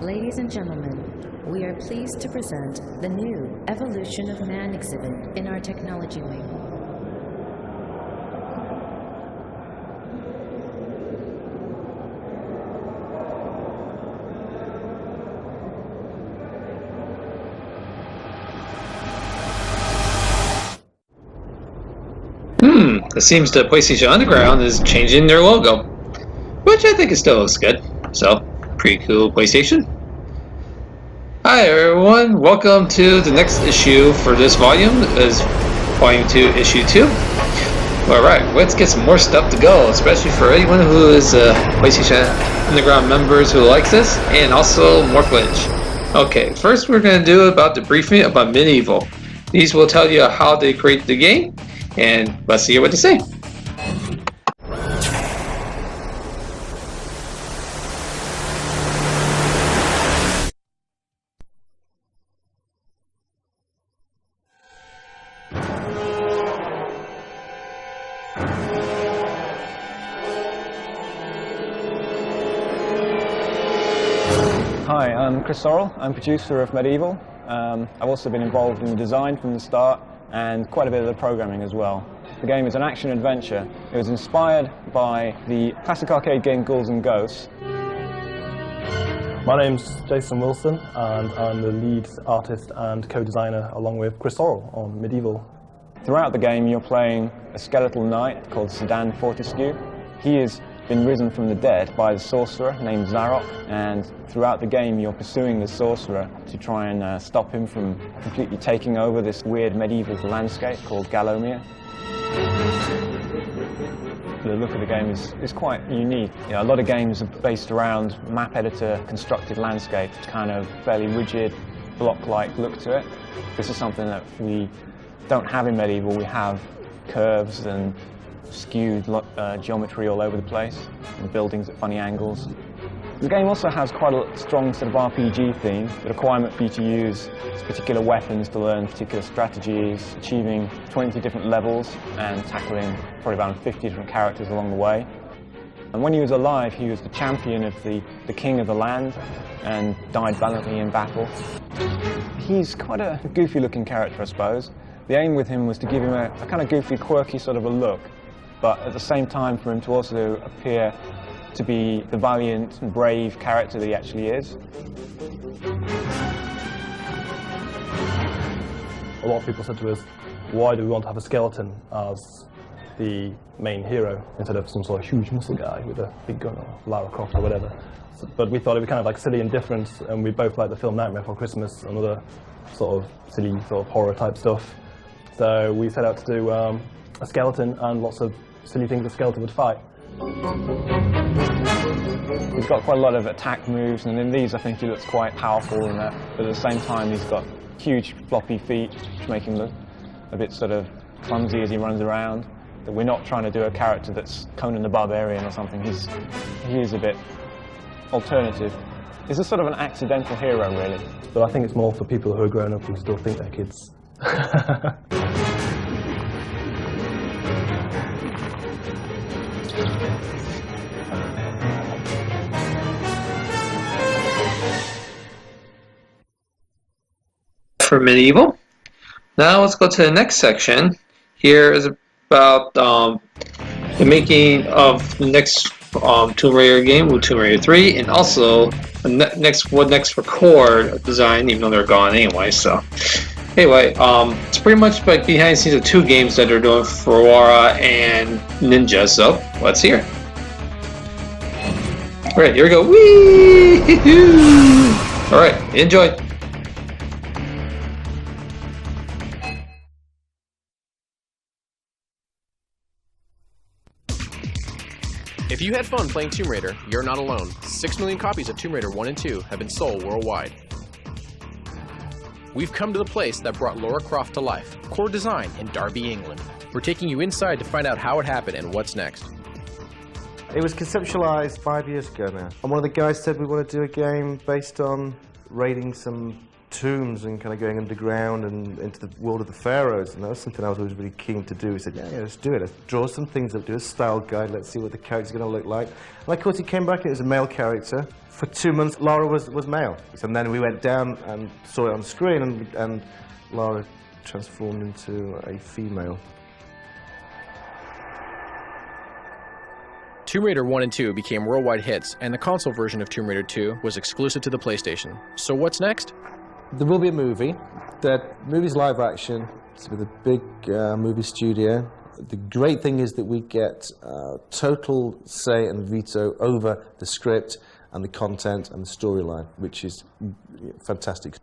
Ladies and gentlemen, we are pleased to present the new Evolution of Man exhibit in our technology wing. It seems the PlayStation Underground is changing their logo, which I think it still looks good. So, pretty cool PlayStation. Hi everyone, welcome to the next issue for this volume, is Volume 2, Issue 2. Alright, let's get some more stuff to go, especially for anyone who is PlayStation Underground members who likes this, and also more footage. Okay, first we're going to do about the briefing about Medieval. These will tell you how they create the game, and let's see what they say. Hi, I'm Chris Sorrell. I'm producer of Medieval. I've also been involved in the design from the start and quite a bit of the programming as well. The game is an action-adventure. It was inspired by the classic arcade game Ghouls and Ghosts. My name's Jason Wilson and I'm the lead artist and co-designer along with Chris Sorrell on Medieval. Throughout the game you're playing a skeletal knight called Sedan Fortescue. He has been risen from the dead by the sorcerer named Zarok, and throughout the game you're pursuing the sorcerer to try and stop him from completely taking over this weird medieval landscape called Gallowmere. The look of the game is quite unique. You know, a lot of games are based around map editor constructed landscapes, kind of fairly rigid, block-like look to it. This is something that we don't have in Medieval. We have curves and skewed geometry all over the place, and buildings at funny angles. The game also has quite a strong sort of RPG theme, the requirement for you to use particular weapons to learn particular strategies, achieving 20 different levels and tackling probably about 50 different characters along the way. And when he was alive, he was the champion of the king of the land and died valiantly in battle. He's quite a goofy looking character, I suppose. The aim with him was to give him a kind of goofy, quirky sort of a look, but at the same time for him to also appear to be the valiant and brave character that he actually is. A lot of people said to us, why do we want to have a skeleton as the main hero instead of some sort of huge muscle guy with a big gun or Lara Croft or whatever. But we thought it'd be kind of like silly and different, and we both like the film Nightmare Before Christmas and other sort of silly sort of horror type stuff. So we set out to do a skeleton and lots of silly things a skeleton would fight. He's got quite a lot of attack moves, and in these I think he looks quite powerful in that, but at the same time he's got huge floppy feet which make him look a bit sort of clumsy as he runs around. That we're not trying to do a character that's Conan the Barbarian or something. He is a bit alternative. He's a sort of an accidental hero, really. But I think it's more for people who are grown up who still think they're kids. For Medieval. Now let's go to the next section. Here is about the making of the next Tomb Raider game with Tomb Raider 3, and also the next record design, even though they're gone anyway. So anyway, it's pretty much like behind the scenes of two games that they're doing for Aurora and Ninja. So let's hear. All right, here we go. Whee! All right, enjoy. If you had fun playing Tomb Raider, you're not alone. 6 million copies of Tomb Raider 1 and 2 have been sold worldwide. We've come to the place that brought Lara Croft to life, Core Design in Derby, England. We're taking you inside to find out how it happened and what's next. It was conceptualized 5 years ago now, and one of the guys said we want to do a game based on raiding some tombs and kind of going underground and into the world of the pharaohs, and that was something I was always really keen to do. He said, yeah, let's do it. Let's draw some things up, do a style guide, let's see what the character's going to look like. And of course, he came back and it was a male character. For 2 months, Lara was male. And then we went down and saw it on screen, and Lara transformed into a female. Tomb Raider 1 and 2 became worldwide hits, and the console version of Tomb Raider 2 was exclusive to the PlayStation. So what's next? There will be a movie. The movie's live action. It's with a big movie studio. The great thing is that we get total say and veto over the script and the content and the storyline, which is fantastic.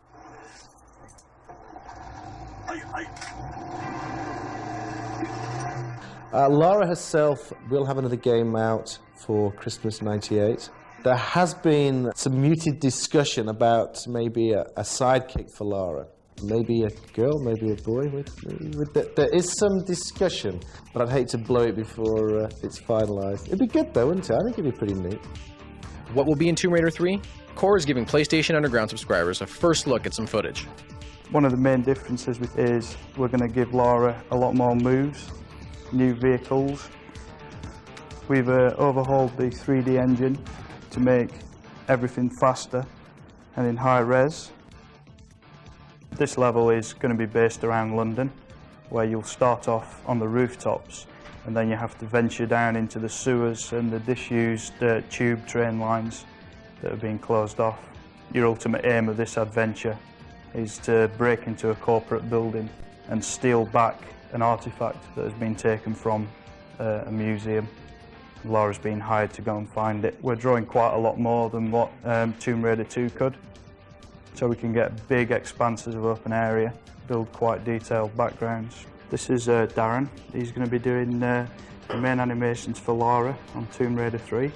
Lara herself will have another game out for Christmas '98. There has been some muted discussion about maybe a sidekick for Lara. Maybe a girl, maybe a boy. There is some discussion, but I'd hate to blow it before it's finalised. It'd be good though, wouldn't it? I think it'd be pretty neat. What will be in Tomb Raider 3? Core is giving PlayStation Underground subscribers a first look at some footage. One of the main differences is we're going to give Lara a lot more moves, new vehicles. We've overhauled the 3D engine to make everything faster and in high res. This level is going to be based around London, where you'll start off on the rooftops and then you have to venture down into the sewers and the disused tube train lines that are being closed off. Your ultimate aim of this adventure is to break into a corporate building and steal back an artifact that has been taken from a museum. Lara's been hired to go and find it. We're drawing quite a lot more than what Tomb Raider 2 could, so we can get big expanses of open area, build quite detailed backgrounds. This is Darren. He's going to be doing the main animations for Lara on Tomb Raider 3.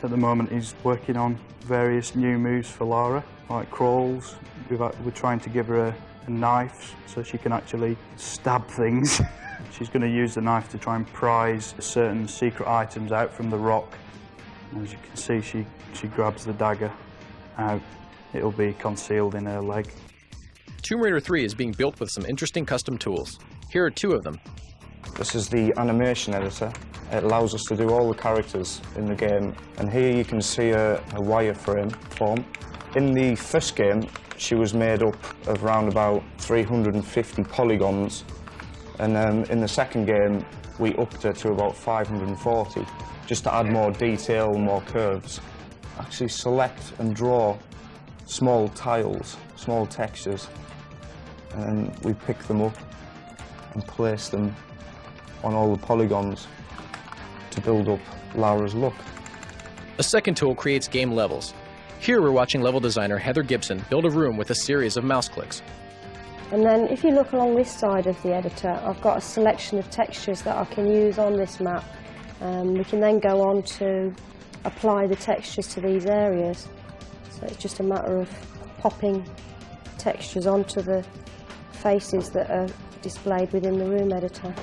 At the moment he's working on various new moves for Lara, like crawls. We're trying to give her a knife so she can actually stab things. She's going to use the knife to try and prise certain secret items out from the rock. And as you can see, she grabs the dagger out. It'll be concealed in her leg. Tomb Raider 3 is being built with some interesting custom tools. Here are two of them. This is the animation editor. It allows us to do all the characters in the game. And here you can see a wireframe form. In the first game, she was made up of around about 350 polygons. And in the second game, we upped her to about 540, just to add more detail and more curves. Actually select and draw small tiles, small textures, and we pick them up and place them on all the polygons to build up Lara's look. A second tool creates game levels. Here we're watching level designer Heather Gibson build a room with a series of mouse clicks. And then if you look along this side of the editor, I've got a selection of textures that I can use on this map. We can then go on to apply the textures to these areas. So it's just a matter of popping textures onto the faces that are displayed within the room editor.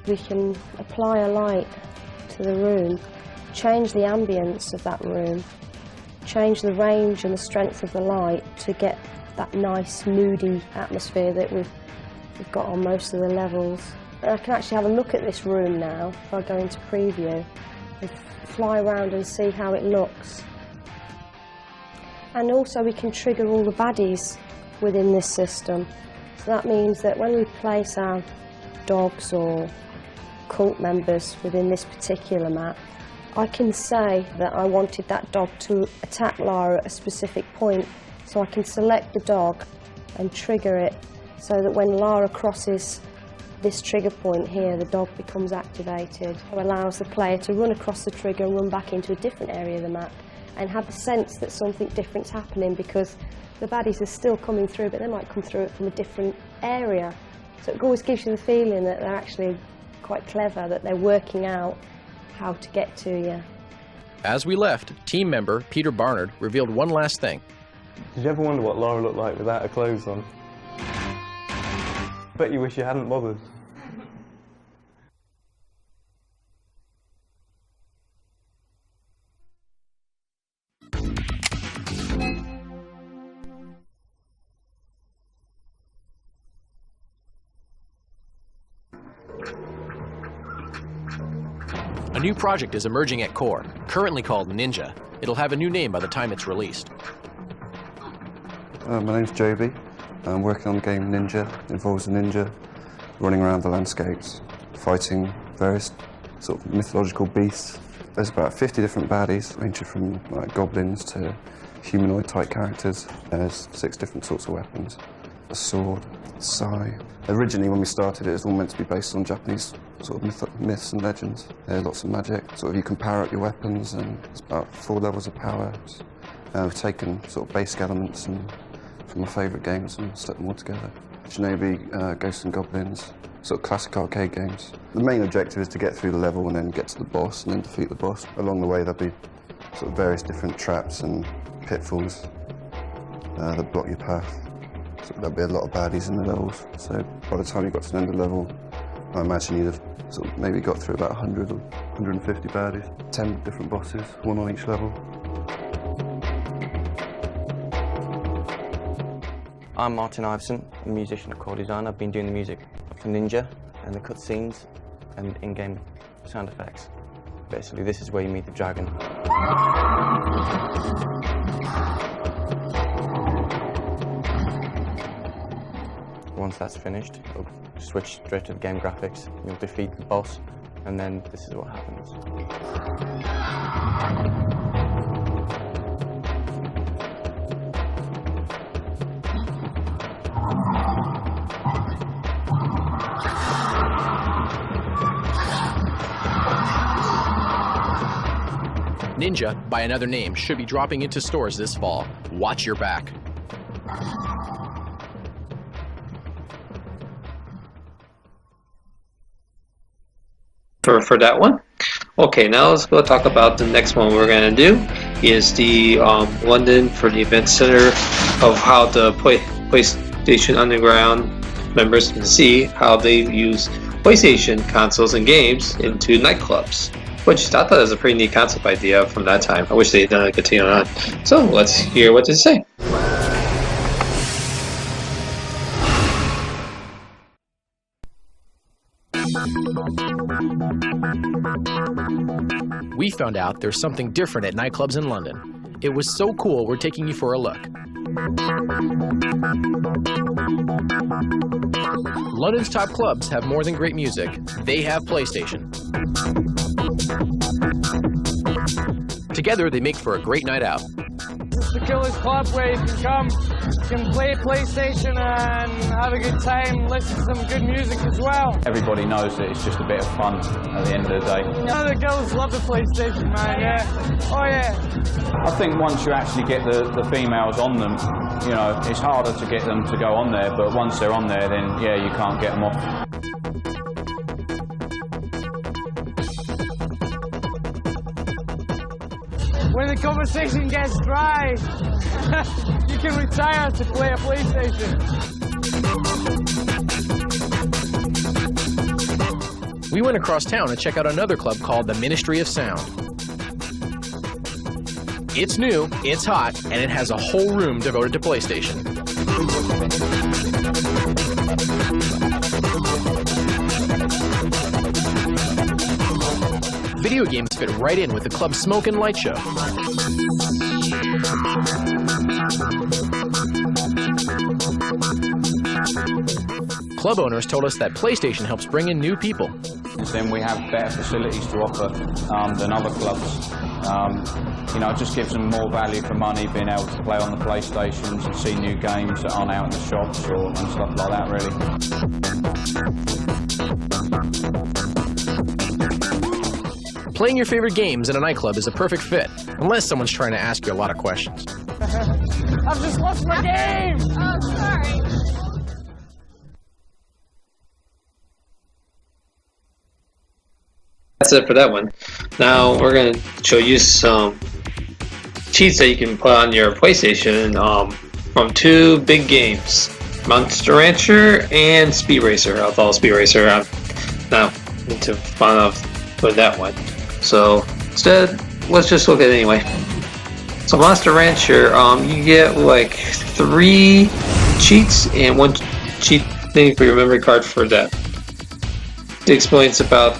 We can apply a light to the room, change the ambience of that room, change the range and the strength of the light to get that nice moody atmosphere that we've got on most of the levels. And I can actually have a look at this room now if I go into preview and fly around and see how it looks. And also we can trigger all the baddies within this system. So that means that when we place our dogs or cult members within this particular map, I can say that I wanted that dog to attack Lara at a specific point. So I can select the dog and trigger it so that when Lara crosses this trigger point here, the dog becomes activated. It allows the player to run across the trigger and run back into a different area of the map and have the sense that something different's happening, because the baddies are still coming through, but they might come through it from a different area. So it always gives you the feeling that they're actually quite clever, that they're working out how to get to you. As we left, team member Peter Barnard revealed one last thing. Did you ever wonder what Lara looked like without her clothes on? I bet you wish you hadn't bothered. A new project is emerging at Core, currently called Ninja. It'll have a new name by the time it's released. My name's Joby. I'm working on the game Ninja. It involves a ninja running around the landscapes, fighting various sort of mythological beasts. There's about 50 different baddies, ranging from like goblins to humanoid-type characters. There's 6 different sorts of weapons. A sword, sai. Originally, when we started, it was all meant to be based on Japanese sort of myths and legends. There's lots of magic. Sort of you can power up your weapons, and it's about 4 levels of power. We've taken sort of basic elements from my favourite games and stuck them all together. Shinobi, Ghosts and Goblins, sort of classic arcade games. The main objective is to get through the level and then get to the boss and then defeat the boss. Along the way, there'll be sort of various different traps and pitfalls that block your path. So there'll be a lot of baddies in the levels. So by the time you got to the end of the level, I imagine you'd have sort of maybe got through about 100 or 150 baddies. 10 different bosses, 1 on each level. I'm Martin Iveson, a musician at Core Design. I've been doing the music for Ninja and the cutscenes and in-game sound effects. Basically, this is where you meet the dragon. Once that's finished, you'll switch straight to the game graphics, you'll defeat the boss, and then this is what happens. Ninja, by another name, should be dropping into stores this fall. Watch your back. For that one. Okay, now let's go talk about the next one we're going to do is the London for the event center of how the PlayStation Underground members can see how they use PlayStation consoles and games into nightclubs, which I thought was a pretty neat concept idea from that time. I wish they had done a continue on. So let's hear what they say. We found out there's something different at nightclubs in London. It was so cool, we're taking you for a look. London's top clubs have more than great music. They have PlayStation. Together, they make for a great night out. It's the coolest club where you can play PlayStation and have a good time, listen to some good music as well. Everybody knows that it's just a bit of fun at the end of the day. The girls love the PlayStation, man, yeah. Oh yeah. I think once you actually get the females on them, you know, it's harder to get them to go on there, but once they're on there, then yeah, you can't get them off. When the conversation gets dry, you can retire to play a PlayStation. We went across town to check out another club called the Ministry of Sound. It's new, it's hot, and it has a whole room devoted to PlayStation. Video games fit right in with the club's smoke and light show. Club owners told us that PlayStation helps bring in new people. Then we have better facilities to offer than other clubs. You know, it just gives them more value for money, being able to play on the PlayStations and see new games that aren't out in the shops and stuff like that, really. Playing your favorite games in a nightclub is a perfect fit, unless someone's trying to ask you a lot of questions. I've just lost my game! Oh, sorry. That's it for that one. Now we're going to show you some cheats that you can put on your PlayStation from 2 big games, Monster Rancher and Speed Racer. Although Speed Racer, I'm not into fun of with that one. So instead, let's just look at it anyway. So Monster Rancher, you get like 3 cheats and 1 cheat thing for your memory card for that. It explains about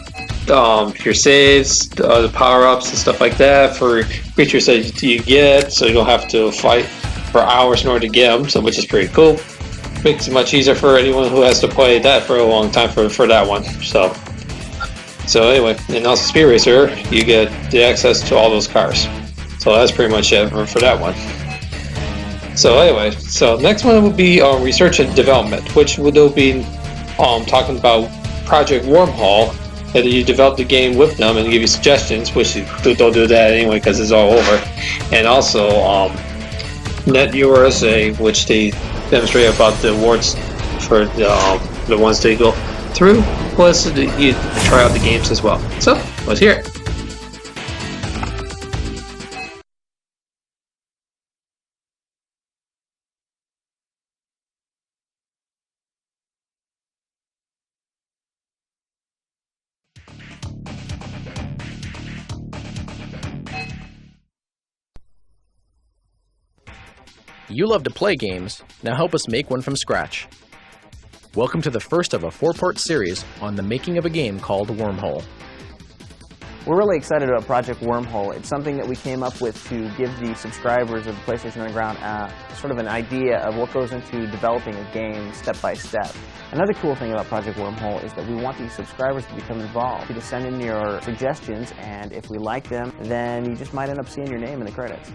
your saves, the power-ups and stuff like that for creatures that you get, so you don't have to fight for hours in order to get them, so which is pretty cool. Makes it much easier for anyone who has to play that for a long time for that one. So anyway, and also Speed Racer, you get the access to all those cars. So that's pretty much it for that one. So anyway, so next one will be research and development, which will be talking about Project Wormhole, that you develop the game with them and give you suggestions, which you don't do that anyway because it's all over. And also NetUSA, which they demonstrate about the awards for the ones they go through, plus you try out the games as well. So let's hear it. You love to play games, now help us make one from scratch. Welcome to the first of a 4-part series on the making of a game called Wormhole. We're really excited about Project Wormhole. It's something that we came up with to give the subscribers of the PlayStation Underground sort of an idea of what goes into developing a game step by step. Another cool thing about Project Wormhole is that we want these subscribers to become involved. You just send in your suggestions, and if we like them, then you just might end up seeing your name in the credits.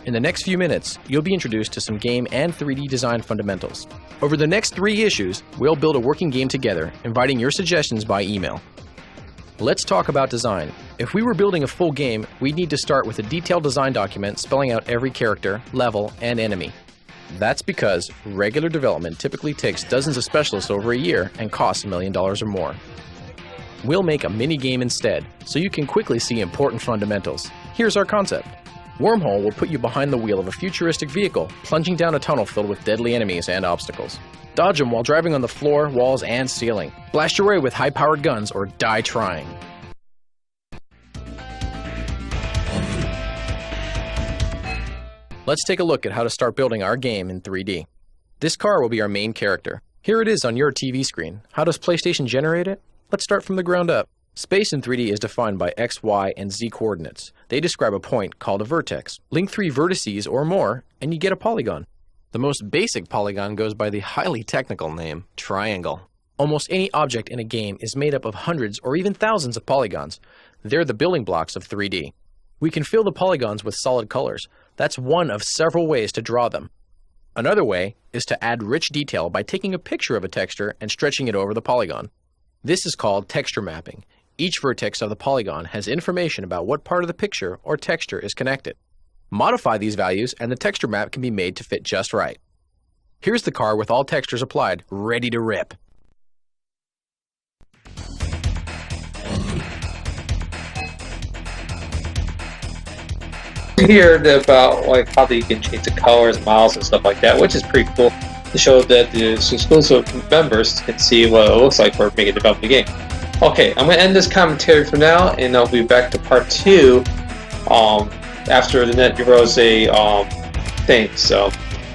In the next few minutes, you'll be introduced to some game and 3D design fundamentals. Over the next 3 issues, we'll build a working game together, inviting your suggestions by email. Let's talk about design. If we were building a full game, we'd need to start with a detailed design document spelling out every character, level, and enemy. That's because regular development typically takes dozens of specialists over a year and costs $1 million or more. We'll make a mini game instead, so you can quickly see important fundamentals. Here's our concept. Wormhole will put you behind the wheel of a futuristic vehicle, plunging down a tunnel filled with deadly enemies and obstacles. Dodge them while driving on the floor, walls, and ceiling. Blast your way with high-powered guns or die trying. Let's take a look at how to start building our game in 3D. This car will be our main character. Here it is on your TV screen. How does PlayStation generate it? Let's start from the ground up. Space in 3D is defined by X, Y, and Z coordinates. They describe a point called a vertex. Link 3 vertices or more, and you get a polygon. The most basic polygon goes by the highly technical name, triangle. Almost any object in a game is made up of hundreds or even thousands of polygons. They're the building blocks of 3D. We can fill the polygons with solid colors. That's one of several ways to draw them. Another way is to add rich detail by taking a picture of a texture and stretching it over the polygon. This is called texture mapping. Each vertex of the polygon has information about what part of the picture or texture is connected. Modify these values and the texture map can be made to fit just right. Here's the car with all textures applied, ready to rip. Here about like how you can change the colors, models, and stuff like that, which is pretty cool to show that the exclusive members can see what it looks like for making developing the game. Okay, I'm going to end this commentary for now, and I'll be back to part 2 after the NetUSA thing. So,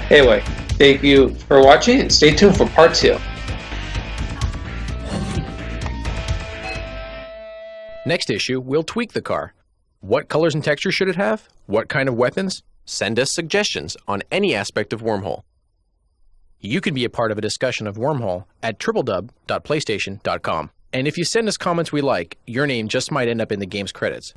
anyway, thank you for watching, and stay tuned for part 2. Next issue, we'll tweak the car. What colors and textures should it have? What kind of weapons? Send us suggestions on any aspect of Wormhole. You can be a part of a discussion of Wormhole at www.playstation.com. And if you send us comments we like, your name just might end up in the game's credits.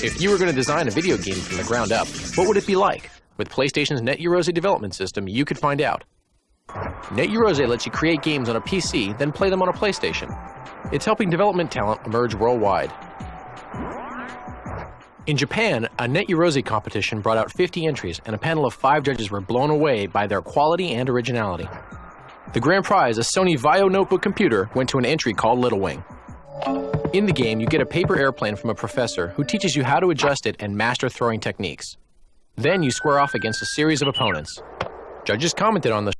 If you were going to design a video game from the ground up, what would it be like? With PlayStation's NetUSA development system, you could find out. NetUSA lets you create games on a PC, then play them on a PlayStation. It's helping development talent emerge worldwide. In Japan, a NetUSA competition brought out 50 entries, and a panel of 5 judges were blown away by their quality and originality. The grand prize, a Sony Vaio notebook computer, went to an entry called Little Wing. In the game, you get a paper airplane from a professor who teaches you how to adjust it and master throwing techniques. Then you square off against a series of opponents. Judges commented on the